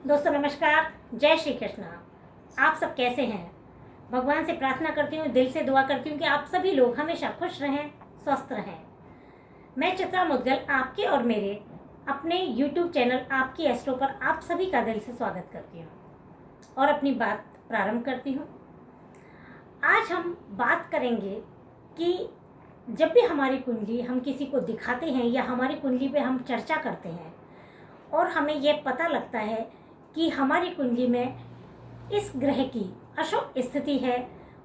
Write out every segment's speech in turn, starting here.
दोस्तों नमस्कार, जय श्री कृष्ण। आप सब कैसे हैं? भगवान से प्रार्थना करती हूँ, दिल से दुआ करती हूँ कि आप सभी लोग हमेशा खुश रहें, स्वस्थ रहें। मैं चित्रा मुद्गल आपके और मेरे अपने YouTube चैनल आपकी एस्ट्रो पर आप सभी का दिल से स्वागत करती हूँ और अपनी बात प्रारंभ करती हूँ। आज हम बात करेंगे कि जब भी हमारी कुंडली हम किसी को दिखाते हैं या हमारी कुंडली पे हम चर्चा करते हैं और हमें यह पता लगता है कि हमारी कुंडली में इस ग्रह की अशुभ स्थिति है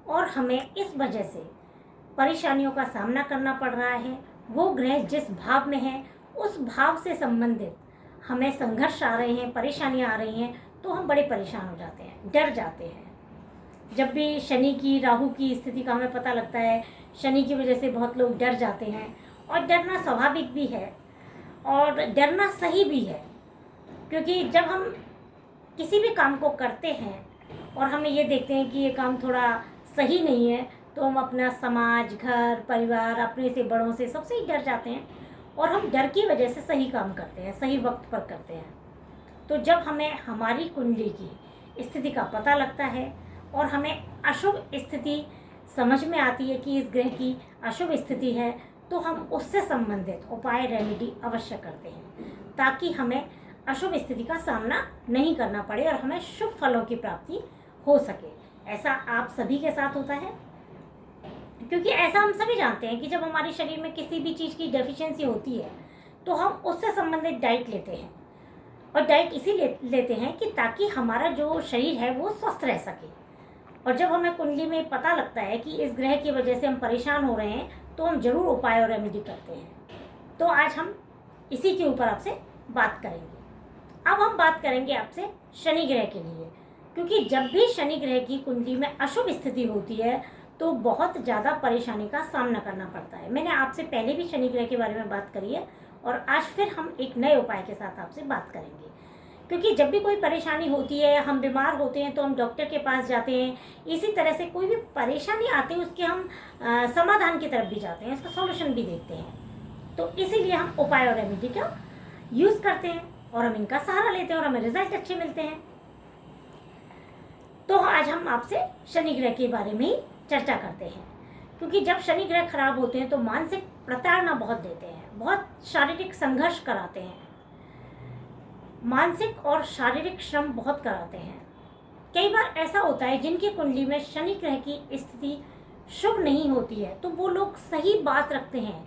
और हमें इस वजह से परेशानियों का सामना करना पड़ रहा है, वो ग्रह जिस भाव में है उस भाव से संबंधित हमें संघर्ष आ रहे हैं, परेशानियां आ रही हैं, तो हम बड़े परेशान हो जाते हैं, डर जाते हैं। जब भी शनि की, राहु की स्थिति का हमें पता लगता है, शनि की वजह से बहुत लोग डर जाते हैं और डरना स्वाभाविक भी है और डरना सही भी है, क्योंकि जब हम किसी भी काम को करते हैं और हमें ये देखते हैं कि ये काम थोड़ा सही नहीं है, तो हम अपना समाज, घर, परिवार, अपने से बड़ों से सबसे ही डर जाते हैं और हम डर की वजह से सही काम करते हैं, सही वक्त पर करते हैं। तो जब हमें हमारी कुंडली की स्थिति का पता लगता है और हमें अशुभ स्थिति समझ में आती है कि इस ग्रह की अशुभ स्थिति है, तो हम उससे संबंधित उपाय, रेमेडी अवश्य करते हैं ताकि हमें अशुभ स्थिति का सामना नहीं करना पड़े और हमें शुभ फलों की प्राप्ति हो सके। ऐसा आप सभी के साथ होता है, क्योंकि ऐसा हम सभी जानते हैं कि जब हमारे शरीर में किसी भी चीज़ की डेफिशिएंसी होती है तो हम उससे संबंधित डाइट लेते हैं और डाइट इसीलिए लेते हैं कि ताकि हमारा जो शरीर है वो स्वस्थ रह सके। और जब हमें कुंडली में पता लगता है कि इस ग्रह की वजह से हम परेशान हो रहे हैं, तो हम जरूर उपाय और रेमेडी करते हैं। तो आज हम इसी के ऊपर आपसे बात करेंगे। अब हम बात करेंगे आपसे शनि ग्रह के लिए, क्योंकि जब भी शनि ग्रह की कुंडली में अशुभ स्थिति होती है तो बहुत ज़्यादा परेशानी का सामना करना पड़ता है। मैंने आपसे पहले भी शनि ग्रह के बारे में बात करी है और आज फिर हम एक नए उपाय के साथ आपसे बात करेंगे, क्योंकि जब भी कोई परेशानी होती है, हम बीमार होते हैं तो हम डॉक्टर के पास जाते हैं। इसी तरह से कोई भी परेशानी आती है उसके हम समाधान की तरफ भी जाते हैं, उसका सॉल्यूशन भी देखते हैं। तो इसीलिए हम उपाय और रेमेडी का यूज़ करते हैं और हम इनका सहारा लेते हैं और हमें रिजल्ट अच्छे मिलते हैं। तो आज हम आपसे शनि ग्रह के बारे में ही चर्चा करते हैं, क्योंकि जब शनि ग्रह खराब होते हैं तो मानसिक प्रताड़ना बहुत देते हैं, बहुत शारीरिक संघर्ष कराते हैं, मानसिक और शारीरिक श्रम बहुत कराते हैं। कई बार ऐसा होता है जिनकी कुंडली में शनि ग्रह की स्थिति शुभ नहीं होती है तो वो लोग सही बात रखते हैं,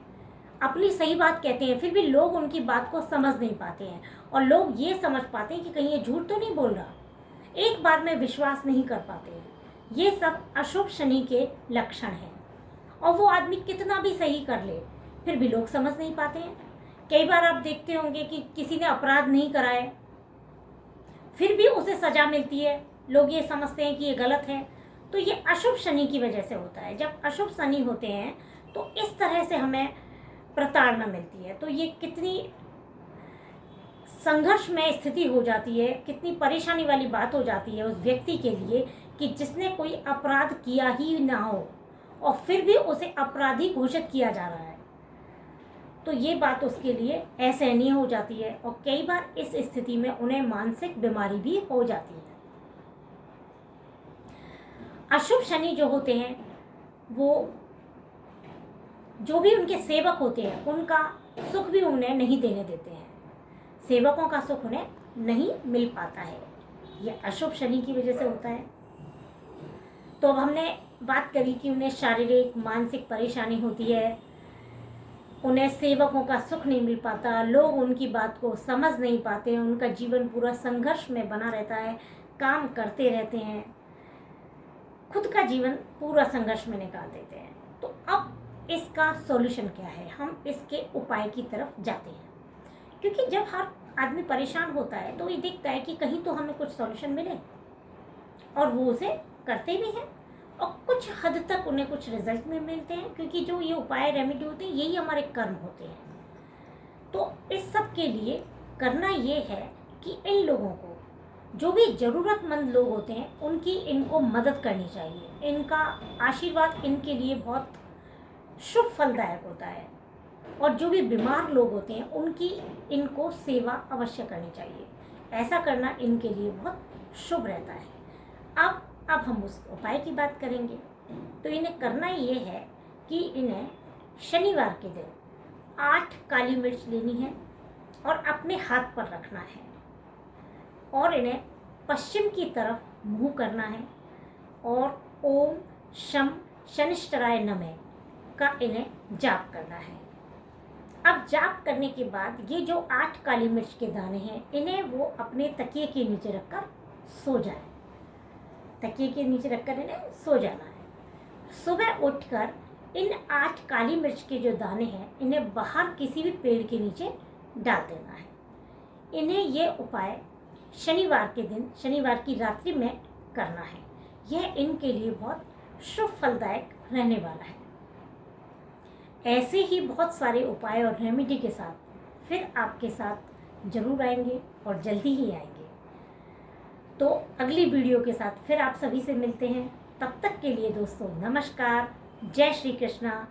अपनी सही बात कहते हैं, फिर भी लोग उनकी बात को समझ नहीं पाते हैं और लोग ये समझ पाते हैं कि कहीं ये झूठ तो नहीं बोल रहा, एक बार में विश्वास नहीं कर पाते हैं। ये सब अशुभ शनि के लक्षण हैं और वो आदमी कितना भी सही कर ले फिर भी लोग समझ नहीं पाते हैं। कई बार आप देखते होंगे कि किसी ने अपराध नहीं करा है फिर भी उसे सजा मिलती है, लोग ये समझते हैं कि ये गलत है। तो ये अशुभ शनि की वजह से होता है। जब अशुभ शनि होते हैं तो इस तरह से हमें प्रताड़ना मिलती है। तो ये कितनी संघर्ष में स्थिति हो जाती है, कितनी परेशानी वाली बात हो जाती है उस व्यक्ति के लिए कि जिसने कोई अपराध किया ही ना हो और फिर भी उसे अपराधी घोषित किया जा रहा है। तो ये बात उसके लिए असहनीय हो जाती है और कई बार इस स्थिति में उन्हें मानसिक बीमारी भी हो जाती है। अशुभ शनि जो होते हैं वो जो भी उनके सेवक होते हैं उनका सुख भी उन्हें नहीं देने देते हैं, सेवकों का सुख उन्हें नहीं मिल पाता है। यह अशुभ शनि की वजह से होता है। तो अब हमने बात करी कि उन्हें शारीरिक, मानसिक परेशानी होती है, उन्हें सेवकों का सुख नहीं मिल पाता, लोग उनकी बात को समझ नहीं पाते हैं, उनका जीवन पूरा संघर्ष में बना रहता है, काम करते रहते हैं, खुद का जीवन पूरा संघर्ष में निकाल देते हैं। तो अब इसका सॉल्यूशन क्या है, हम इसके उपाय की तरफ जाते हैं, क्योंकि जब हर आदमी परेशान होता है तो ये देखता है कि कहीं तो हमें कुछ सॉल्यूशन मिले और वो उसे करते भी हैं और कुछ हद तक उन्हें कुछ रिजल्ट में मिलते हैं, क्योंकि जो ये उपाय, रेमेडी होते हैं यही हमारे कर्म होते हैं। तो इस सब के लिए करना ये है कि इन लोगों को, जो भी ज़रूरतमंद लोग होते हैं, उनकी इनको मदद करनी चाहिए। इनका आशीर्वाद इनके लिए बहुत शुभ फलदायक होता है और जो भी बीमार लोग होते हैं उनकी इनको सेवा अवश्य करनी चाहिए। ऐसा करना इनके लिए बहुत शुभ रहता है। अब हम उस उपाय की बात करेंगे। तो इन्हें करना ये है कि इन्हें शनिवार के दिन 8 काली मिर्च लेनी है और अपने हाथ पर रखना है और इन्हें पश्चिम की तरफ मुंह करना है और ओम शम शनिश्चराय नमः का इन्हें जाप करना है। अब जाप करने के बाद ये जो 8 काली मिर्च के दाने हैं इन्हें वो अपने तकिए के नीचे रखकर सो जाए। तकिए के नीचे रखकर इन्हें सो जाना है। सुबह उठकर इन 8 काली मिर्च के जो दाने हैं इन्हें बाहर किसी भी पेड़ के नीचे डाल देना है। इन्हें ये उपाय शनिवार के दिन, शनिवार की रात्रि में करना है। यह इनके लिए बहुत शुभ फलदायक रहने वाला है। ऐसे ही बहुत सारे उपाय और रेमेडी के साथ फिर आपके साथ जरूर आएंगे और जल्दी ही आएंगे। तो अगली वीडियो के साथ फिर आप सभी से मिलते हैं। तब तक के लिए दोस्तों नमस्कार, जय श्री कृष्णा।